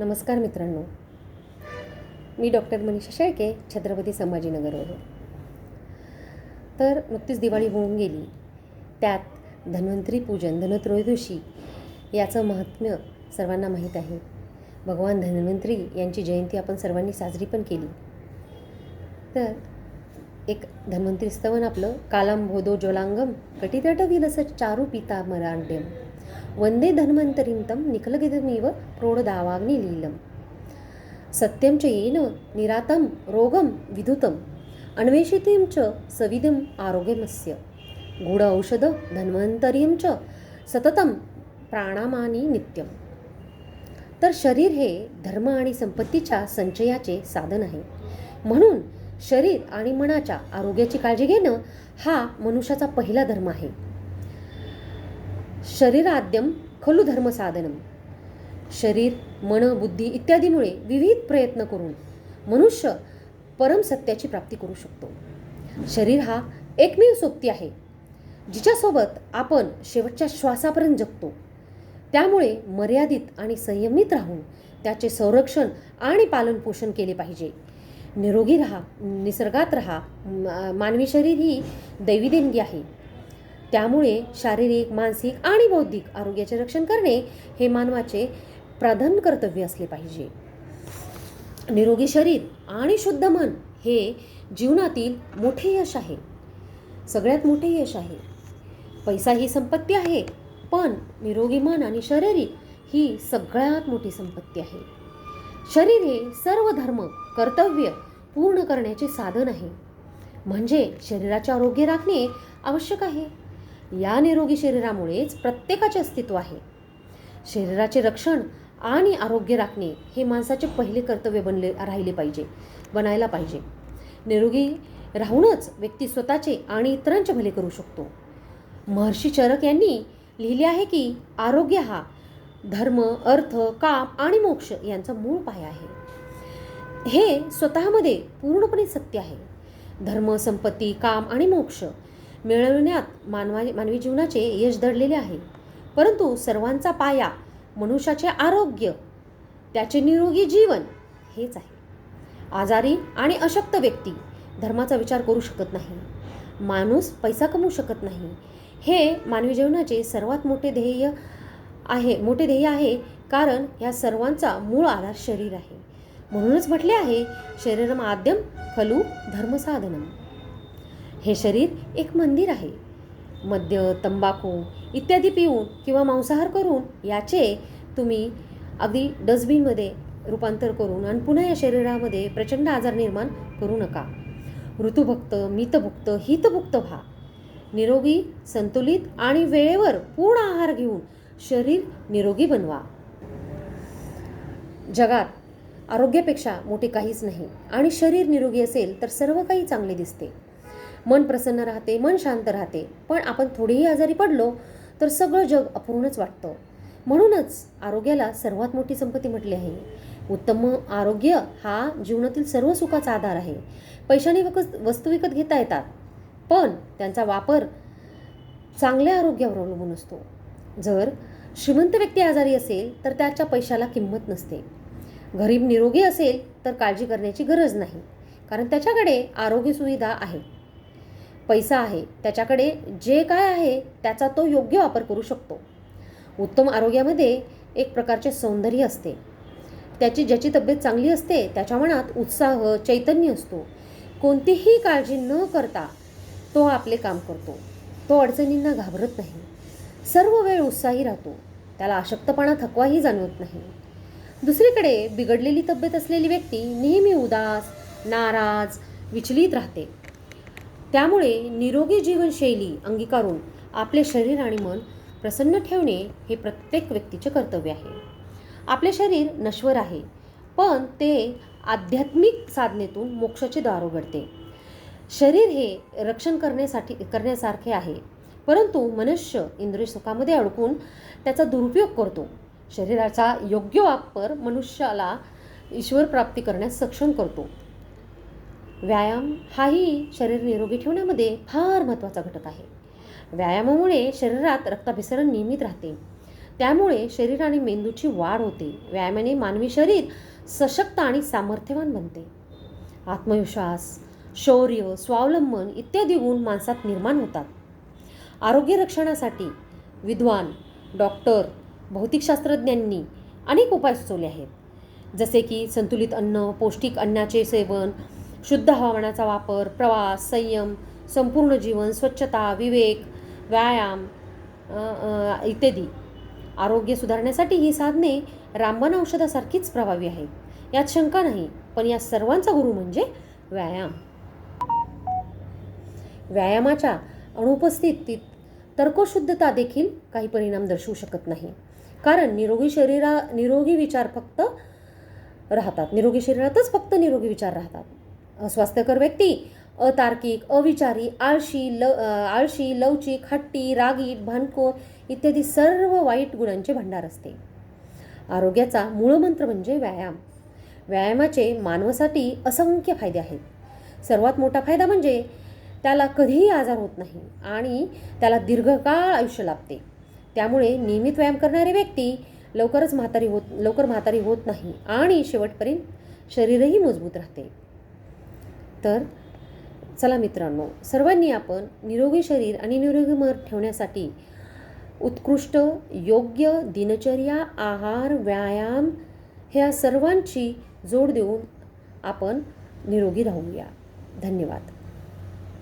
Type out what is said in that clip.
नमस्कार मित्रांनो, मी डॉक्टर मनीषा शेळके, छत्रपती संभाजीनगरवरून. तर नुकतीच दिवाळी होऊन गेली. त्यात धन्वंतरी पूजन, धनत्रयोदशी याचं महात्म्य सर्वांना माहीत आहे. भगवान धन्वंतरी यांची जयंती आपण सर्वांनी साजरी पण केली. तर एक धन्वंतरी स्तवन आपलं, कालांबोधो ज्वलांगम कटितट विलस चारु पीतांबराढ्यम वंदे धन्वंतरीं तं निखलगिदमिव प्रोढदावाग्निलीलम् सत्यं च येन निरातं रोगं विधुतम् अन्वेषितं च सविदम् आरोग्यमस्य गूढ औषध धन्वंतरीं च सततं प्राणामानी नित्यम. तर शरीर हे धर्म आणि संपत्तीच्या संचयाचे साधन आहे. म्हणून शरीर आणि मनाच्या आरोग्याची काळजी घेणं हा मनुष्याचा पहिला धर्म आहे. शरीराद्यम खलु धर्मसाधनम. शरीर, मन, बुद्धी इत्यादीमुळे विविध प्रयत्न करून मनुष्य परम सत्याची प्राप्ती करू शकतो. शरीर हा एकमेव सोबती आहे जिच्यासोबत आपण शेवटच्या श्वासापर्यंत जगतो. त्यामुळे मर्यादित आणि संयमित राहून त्याचे संरक्षण आणि पालनपोषण केले पाहिजे. निरोगी राहा, निसर्गात राहा. मानवी शरीर ही दैवी देणगी आहे. त्यामुळे शारीरिक, मानसिक आणि बौद्धिक आरोग्याचे रक्षण करणे हे मानवाचे प्रधान कर्तव्य असले पाहिजे. निरोगी शरीर आणि शुद्ध मन हे जीवनातील मोठे यश आहे. सगळ्यात मोठे यश आहे. पैसा ही संपत्ती आहे, पण निरोगी मन आणि शरीर ही सगळ्यात मोठी संपत्ती आहे. शरीर हे सर्व धर्म, कर्तव्य पूर्ण करण्याचे साधन आहे. म्हणजे शरीराचे आरोग्य राखणे आवश्यक आहे. या निरोगी शरीरामुळेच प्रत्येकाचे अस्तित्व आहे. शरीराचे रक्षण आणि आरोग्य राखणे हे माणसाचे पहिले कर्तव्य बनायला पाहिजे. निरोगी राहूनच व्यक्ती स्वतःचे आणि इतरांचे भले करू शकतो. महर्षी चरक यांनी लिहिले आहे की आरोग्य हा धर्म, अर्थ, काम आणि मोक्ष यांचा मूळ पाया आहे. हे स्वतःमध्ये पूर्णपणे सत्य आहे. धर्म, संपत्ती, काम आणि मोक्ष मिळवण्यात मानवी जीवनाचे यश दडलेले आहे. परंतु सर्वांचा पाया मनुष्याचे आरोग्य, त्याचे निरोगी जीवन हेच आहे. आजारी आणि अशक्त व्यक्ती धर्माचा विचार करू शकत नाही. माणूस पैसा कमवू शकत नाही. हे मानवी जीवनाचे सर्वात मोठे ध्येय आहे. कारण या सर्वांचा मूळ आधार शरीर आहे. म्हणूनच म्हटले आहे, शरीरमाद्यम खलु धर्मसाधनम. हे शरीर एक मंदिर आहे. मद्य, तंबाखू इत्यादी पिऊन किंवा मांसाहार करून याचे तुम्ही अगदी डस्टबिनमध्ये रूपांतर करून आणि पुन्हा या शरीरामध्ये प्रचंड आजार निर्माण करू नका. ऋतुभक्त, मितभुक्त, हितभुक्त व्हा. निरोगी, संतुलित आणि वेळेवर पूर्ण आहार घेऊन शरीर निरोगी बनवा. जगात आरोग्यापेक्षा मोठे काहीच नाही आणि शरीर निरोगी असेल तर सर्व काही चांगले दिसते. मन प्रसन्न राहते, मन शांत राहते. पण आपण थोडेही आजारी पडलो तर सगळं जग अपूर्णच वाटतं. म्हणूनच आरोग्याला सर्वात मोठी संपत्ती म्हटली आहे. उत्तम आरोग्य हा जीवनातील सर्व सुखाचा आधार आहे. पैशाने वस्तू विकत घेता येतात, पण त्यांचा वापर चांगल्या आरोग्यावर अवलंबून असतो. जर श्रीमंत व्यक्ती आजारी असेल तर त्याच्या पैशाला किंमत नसते. गरीब निरोगी असेल तर काळजी करण्याची गरज नाही, कारण त्याच्याकडे आरोग्य सुविधा आहे, पैसा आहे. त्याच्याकडे जे काय आहे त्याचा तो योग्य वापर करू शकतो. उत्तम आरोग्यामध्ये एक प्रकारचे सौंदर्य असते. ज्याची तब्येत चांगली असते त्याच्या मनात उत्साह, चैतन्य असतो. कोणतीही काळजी न करता तो आपले काम करतो. तो अडचणींना घाबरत नाही. सर्व वेळ उत्साही राहतो. त्याला अशक्तपणा, थकवाही जाणवत नाही. दुसरीकडे बिघडलेली तब्येत असलेली व्यक्ती नेहमी उदास, नाराज, विचलित राहते. त्यामुळे निरोगी जीवनशैली अंगीकारून आपले शरीर आणि मन प्रसन्न ठेवणे हे प्रत्येक व्यक्तीचे कर्तव्य आहे. आपले शरीर नश्वर आहे, पण ते आध्यात्मिक साधनेतून मोक्षाचे दार उघडते. शरीर हे रक्षण करण्यासारखे आहे, परंतु मनुष्य इंद्रिय सुखामध्ये अडकून त्याचा दुरुपयोग करतो. शरीराचा योग्य वापर मनुष्याला ईश्वर प्राप्ती करण्यास सक्षम करतो. व्यायाम हाही शरीर निरोगी ठेवण्यामध्ये फार महत्त्वाचा घटक आहे. व्यायामामुळे शरीरात रक्ताभिसरण नियमित राहते. त्यामुळे शरीर आणि मेंदूची वाढ होते. व्यायामाने मानवी शरीर सशक्त आणि सामर्थ्यवान बनते. आत्मविश्वास, शौर्य, स्वावलंबन इत्यादी गुण माणसात निर्माण होतात. आरोग्य रक्षणासाठी विद्वान, डॉक्टर, भौतिकशास्त्रज्ञांनी अनेक उपाय सुचवले आहेत. जसे की संतुलित अन्न, पौष्टिक अन्नाचे सेवन, शुद्ध हवामानाचा वापर, प्रवास, संयम, संपूर्ण जीवन, स्वच्छता, विवेक, व्यायाम इत्यादी. आरोग्य सुधारण्यासाठी ही साधने रामबाण औषधासारखीच प्रभावी आहेत, यात शंका नाही. पण या सर्वांचा गुरु म्हणजे व्यायाम. व्यायामाच्या अनुपस्थितीत तर्कशुद्धता देखील काही परिणाम दर्शवू शकत नाही. कारण निरोगी विचार फक्त राहतात. निरोगी शरीरातच फक्त निरोगी विचार राहतात. अस्वास्थ्यकर व्यक्ती अतार्किक, अविचारी, आळशी, लवचिक, हट्टी, रागीट, भांडखोर इत्यादी सर्व वाईट गुणांचे भांडार असते. आरोग्याचा मूळमंत्र म्हणजे व्यायाम. व्यायामाचे मानवासाठी असंख्य फायदे आहेत. सर्वात मोठा फायदा म्हणजे त्याला कधीही आजार होत नाही आणि त्याला दीर्घकाळ आयुष्य लाभते. त्यामुळे नियमित व्यायाम करणारी व्यक्ती लवकर म्हातारी होत नाही आणि शेवटपर्यंत शरीरही मजबूत राहते. तर चला मित्रांनो, सर्वांनी आपण निरोगी शरीर आणि निरोगी मन ठेवण्यासाठी उत्कृष्ट योग्य दिनचर्या, आहार, व्यायाम ह्या सर्वांची जोड देऊन आपण निरोगी राहूया. धन्यवाद.